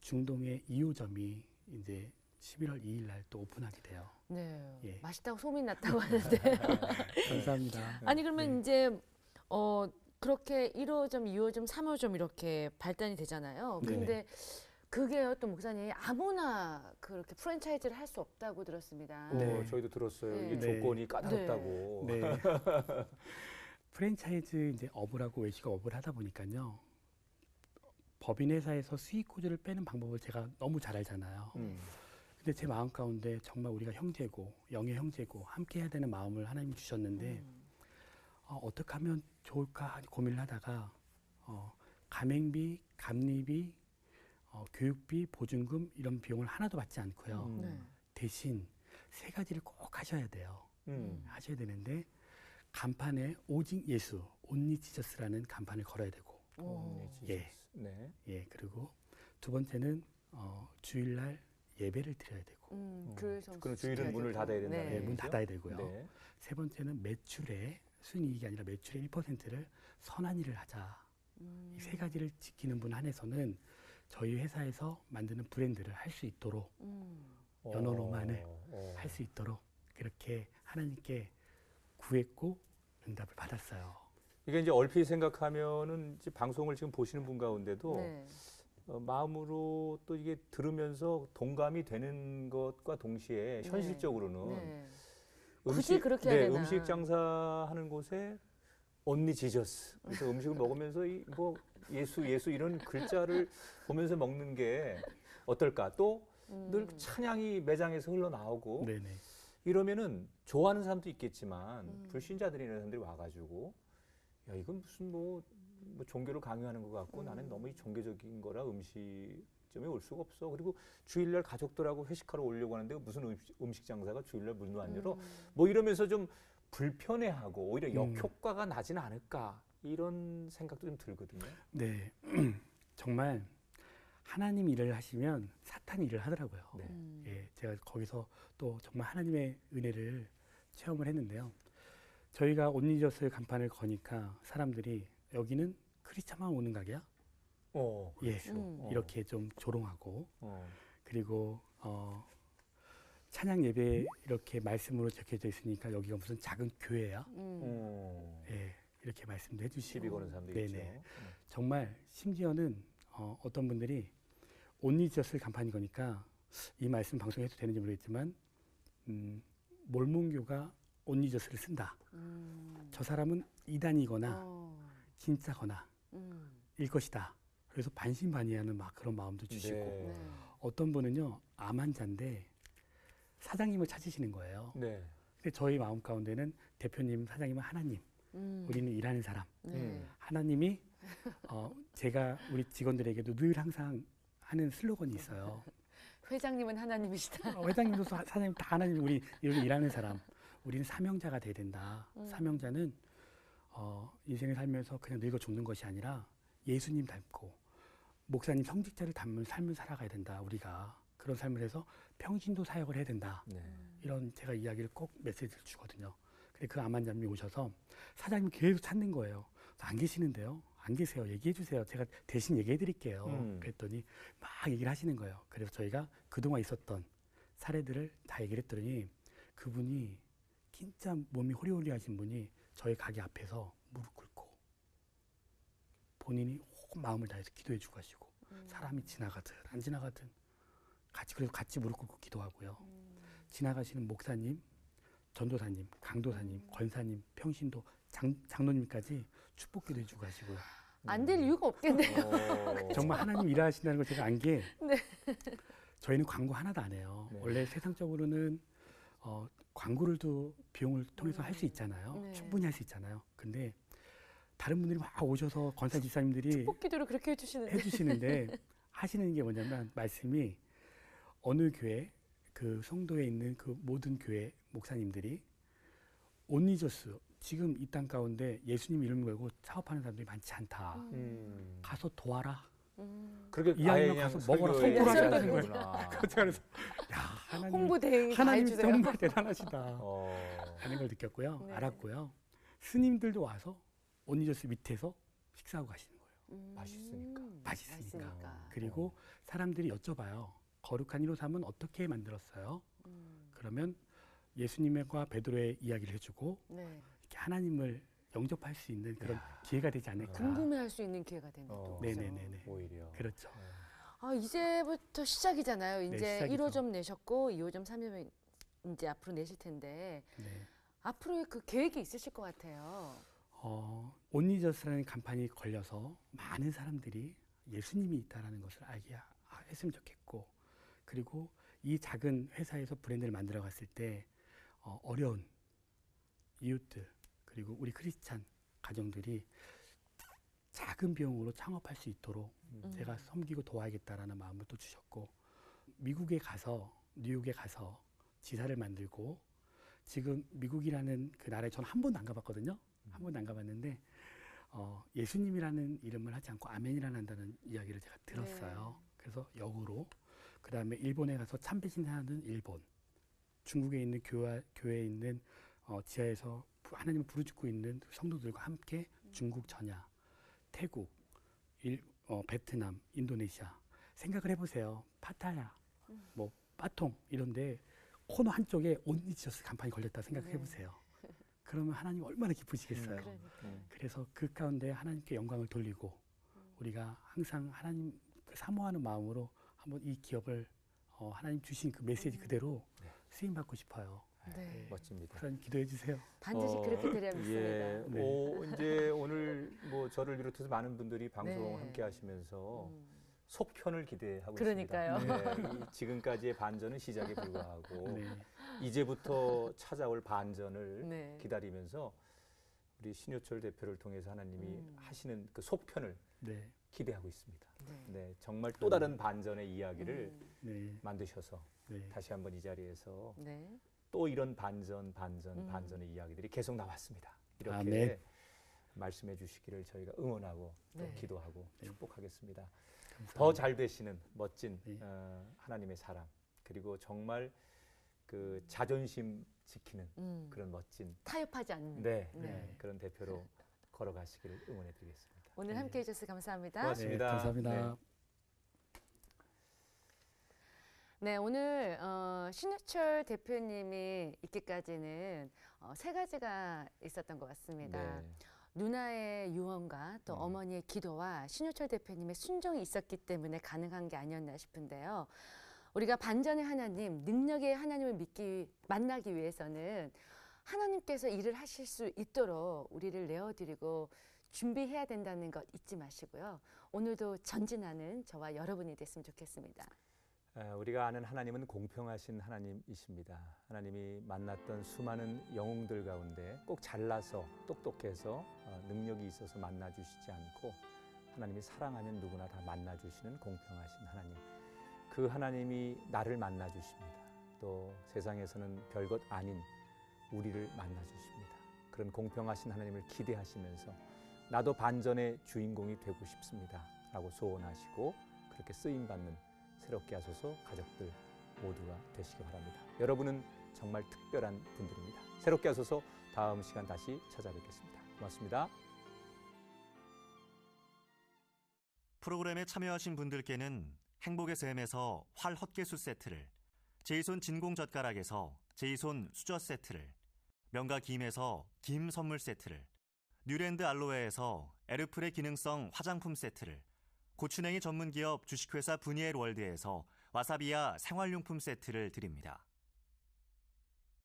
중동의 2호점이 이제 11월 2일 날 또 오픈하게 돼요. 네. 예. 맛있다고 소문이 났다고 하는데. 감사합니다. 아니 그러면 네. 이제 그렇게 1호점, 2호점, 3호점 이렇게 발단이 되잖아요. 네네. 근데 그게요 또 목사님 아무나 그렇게 프랜차이즈를 할 수 없다고 들었습니다. 네. 저희도 들었어요. 네. 이게 네. 조건이 까다롭다고. 네. 프랜차이즈 이제 업을 하고 외식 업을 하다 보니까요. 법인 회사에서 수익 구조를 빼는 방법을 제가 너무 잘 알잖아요. 근데 제 마음 가운데 정말 우리가 형제고 영의 형제고 함께 해야 되는 마음을 하나님이 주셨는데 어떻게 하면 좋을까 고민을 하다가 가맹비, 감리비, 교육비, 보증금 이런 비용을 하나도 받지 않고요. 네. 대신 세 가지를 꼭 하셔야 돼요. 하셔야 되는데 간판에 오직 예수, 온리 지저스라는 간판을 걸어야 되고, 예. 네. 예, 그리고 두 번째는 주일날 예배를 드려야 되고, 그럼 주일은 문을 닫아야 된다. 네. 예, 문 닫아야 되고요. 네. 세 번째는 매출의 순이익이 아니라 매출의 1%를 선한 일을 하자. 이 세 가지를 지키는 분 한해서는 저희 회사에서 만드는 브랜드를 할 수 있도록 연어 로만을 할 수 있도록 그렇게 하나님께 구했고 응답을 받았어요. 이게 이제 얼핏 생각하면은 이제 방송을 지금 보시는 분 가운데도 네. 마음으로 또 이게 들으면서 동감이 되는 것과 동시에 현실적으로는 네. 굳이 그렇게 해야 되나? 음식 장사하는 곳에 언니 지저스. 그래서 음식을 먹으면서 뭐 예수 이런 글자를 보면서 먹는 게 어떨까? 또 늘 찬양이 매장에서 흘러나오고 네네. 이러면은 좋아하는 사람도 있겠지만 불신자들이나 사람들이 와가지고 야 이건 무슨 뭐 종교를 강요하는 것 같고 나는 너무 종교적인 거라 음식점에 올 수가 없어. 그리고 주일날 가족들하고 회식하러 오려고 하는데 무슨 음식 장사가 주일날 문도 안 열어. 뭐 이러면서 좀 불편해하고 오히려 역효과가 나지는 않을까 이런 생각도 좀 들거든요. 네. 정말 하나님 일을 하시면 사탄 일을 하더라고요. 네. 예, 제가 거기서 또 정말 하나님의 은혜를 체험을 했는데요. 저희가 온리저스 간판을 거니까 사람들이 여기는 크리스찬만 오는 가게야? 예, 그렇죠. 이렇게 좀 조롱하고 그리고 찬양 예배 이렇게 말씀으로 적혀져 있으니까 여기가 무슨 작은 교회야? 예, 이렇게 말씀도 해주시고 시비 거는 사람도 네네. 있죠. 정말 심지어는 어떤 분들이 온리저스를 간판이 거니까 이 말씀 방송해도 되는지 모르겠지만 몰몬교가 온리저스를 쓴다. 저 사람은 이단이거나 진짜거나 일 것이다. 그래서 반신반의하는 막 그런 마음도 주시고 네. 어떤 분은요 암 환자인데 사장님을 찾으시는 거예요. 네. 근데 저희 마음 가운데는 대표님, 사장님은 하나님, 우리는 일하는 사람. 하나님이 제가 우리 직원들에게도 늘 항상 하는 슬로건이 있어요. 회장님은 하나님이시다. 회장님도 사장님 다 하나님 우리 일하는 사람. 우리는 사명자가 돼야 된다. 사명자는 인생을 살면서 그냥 늙어 죽는 것이 아니라 예수님 닮고 목사님 성직자를 닮은 삶을 살아가야 된다. 우리가 그런 삶을 해서 평신도 사역을 해야 된다. 네. 이런 제가 이야기를 꼭 메시지를 주거든요. 근데 그 암환자님이 오셔서 사장님 계속 찾는 거예요. 안 계시는데요. 안 계세요. 얘기해 주세요. 제가 대신 얘기해 드릴게요. 그랬더니 막 얘기를 하시는 거예요. 그래서 저희가 그동안 있었던 사례들을 다 얘기를 했더니 그분이 진짜 몸이 호리호리 하신 분이 저희 가게 앞에서 무릎 꿇고 본인이 마음을 다해서 기도해 주고 하시고 사람이 지나가든 안 지나가든 그래서 같이 무릎 꿇고 기도하고요. 지나가시는 목사님, 전도사님, 강도사님, 권사님, 평신도, 장로님까지 축복 기도해 주고 하시고요. 안 될 이유가 없겠네요. 정말 하나님 일하신다는 걸 제가 안 게 네. 저희는 광고 하나도 안 해요. 네. 원래 세상적으로는 광고를 또 비용을 통해서 할 수 있잖아요. 네. 충분히 할 수 있잖아요. 근데 다른 분들이 막 오셔서 권사 집사님들이 축복 기도를 그렇게 해주시는데. 해주시는데 하시는 게 뭐냐면 말씀이 어느 교회 그 성도에 있는 그 모든 교회 목사님들이 온리저스 지금 이 땅 가운데 예수님 이름 걸고 사업하는 사람들이 많지 않다. 가서 도와라. 그렇게 이왕이면 가서 먹어라, 선포를 하시는 거예요. 그래서 야 홍보 대행 다 하나님 해주세요. 정말 대단하시다 하는 걸 느꼈고요. 네. 알았고요. 스님들도 와서 온리저스 밑에서 식사하고 가시는 거예요. 맛있으니까. 맛있으니까. 그리고 사람들이 여쭤봐요. 거룩한 153은 어떻게 만들었어요? 그러면 예수님과 베드로의 이야기를 해주고 네. 이렇게 하나님을 영접할 수 있는 그런 기회가 되지 않을까. 궁금해할 수 있는 기회가 되는 또. 네네네네. 오히려. 그렇죠. 아, 이제부터 시작이잖아요. 네, 이제 시작이죠. 1호점 내셨고 2호점, 3호점 이제 앞으로 내실 텐데 네. 앞으로의 그 계획이 있으실 것 같아요. 온리저스라는 간판이 걸려서 많은 사람들이 예수님이 있다라는 것을 알게 했으면 좋겠고, 그리고 이 작은 회사에서 브랜드를 만들어 갔을 때 어려운 이웃들 그리고 우리 크리스찬 가정들이 작은 비용으로 창업할 수 있도록 제가 섬기고 도와야겠다라는 마음을 또 주셨고, 미국에 가서 뉴욕에 가서 지사를 만들고, 지금 미국이라는 그 나라에 저는 한 번도 안 가봤거든요. 한 번도 안 가봤는데 예수님이라는 이름을 하지 않고 아멘이라는 한다는 이야기를 제가 들었어요. 네. 그래서 역으로 그 다음에 일본에 가서 참배신하는 일본, 중국에 있는 교회에 있는 지하에서 하나님을 부르짖고 있는 성도들과 함께 중국 전야, 태국, 베트남, 인도네시아 생각을 해보세요. 파타야, 뭐 빠통 이런데 코너 한쪽에 온리저스 간판이 걸렸다 생각을 해보세요. 그러면 하나님 얼마나 기쁘시겠어요. 그래서 그 가운데 하나님께 영광을 돌리고 우리가 항상 하나님 사모하는 마음으로 한번 이 기업을 하나님 주신 그 메시지 그대로 쓰임 받고 싶어요. 네. 멋집니다. 하나님 기도해 주세요. 반드시 그렇게 되려 믿습니다. 예, 네. 이제 오늘 뭐 저를 비롯해서 많은 분들이 방송 네. 함께 하시면서 음. 속편을 기대하고 그러니까요. 있습니다. 네, 이 지금까지의 반전은 시작에 불과하고 네. 이제부터 찾아올 반전을 네. 기다리면서 우리 신효철 대표를 통해서 하나님이 음. 하시는 그 속편을 네. 기대하고 있습니다. 네. 네, 정말 또 다른 반전의 이야기를 네. 만드셔서 네. 다시 한번 이 자리에서 네. 또 이런 반전의 이야기들이 계속 나왔습니다. 이렇게 아멘. 말씀해 주시기를 저희가 응원하고 또 네. 기도하고 네. 축복하겠습니다. 감사합니다. 더 잘 되시는 멋진 네. 하나님의 사랑 그리고 정말 그 자존심 지키는 그런 멋진 타협하지 않는. 네, 네. 그런 대표로 걸어가시기를 응원해 드리겠습니다. 오늘 네. 함께해 주셔서 감사합니다. 고맙습니다. 네, 감사합니다. 네. 네, 오늘 신유철 대표님이 있기까지는 세 가지가 있었던 것 같습니다. 네. 누나의 유언과 또 어머니의 기도와 신유철 대표님의 순종이 있었기 때문에 가능한 게 아니었나 싶은데요. 우리가 반전의 하나님, 능력의 하나님을 만나기 위해서는 하나님께서 일을 하실 수 있도록 우리를 내어드리고 준비해야 된다는 것 잊지 마시고요. 오늘도 전진하는 저와 여러분이 됐으면 좋겠습니다. 우리가 아는 하나님은 공평하신 하나님이십니다. 하나님이 만났던 수많은 영웅들 가운데 꼭 잘나서 똑똑해서 능력이 있어서 만나주시지 않고 하나님이 사랑하면 누구나 다 만나주시는 공평하신 하나님. 그 하나님이 나를 만나주십니다. 또 세상에서는 별것 아닌 우리를 만나주십니다. 그런 공평하신 하나님을 기대하시면서 나도 반전의 주인공이 되고 싶습니다. 라고 소원하시고 그렇게 쓰임받는 새롭게 하소서 가족들 모두가 되시기 바랍니다. 여러분은 정말 특별한 분들입니다. 새롭게 하소서 다음 시간 다시 찾아뵙겠습니다. 고맙습니다. 프로그램에 참여하신 분들께는 행복의 샘에서 활 헛개수 세트를, 제이손 진공젓가락에서 제이손 수저 세트를, 명가 김에서 김 선물 세트를, 뉴랜드 알로에에서 에르플의 기능성 화장품 세트를, 고추냉이 전문기업 주식회사 브니엘 월드에서 와사비야 생활용품 세트를 드립니다.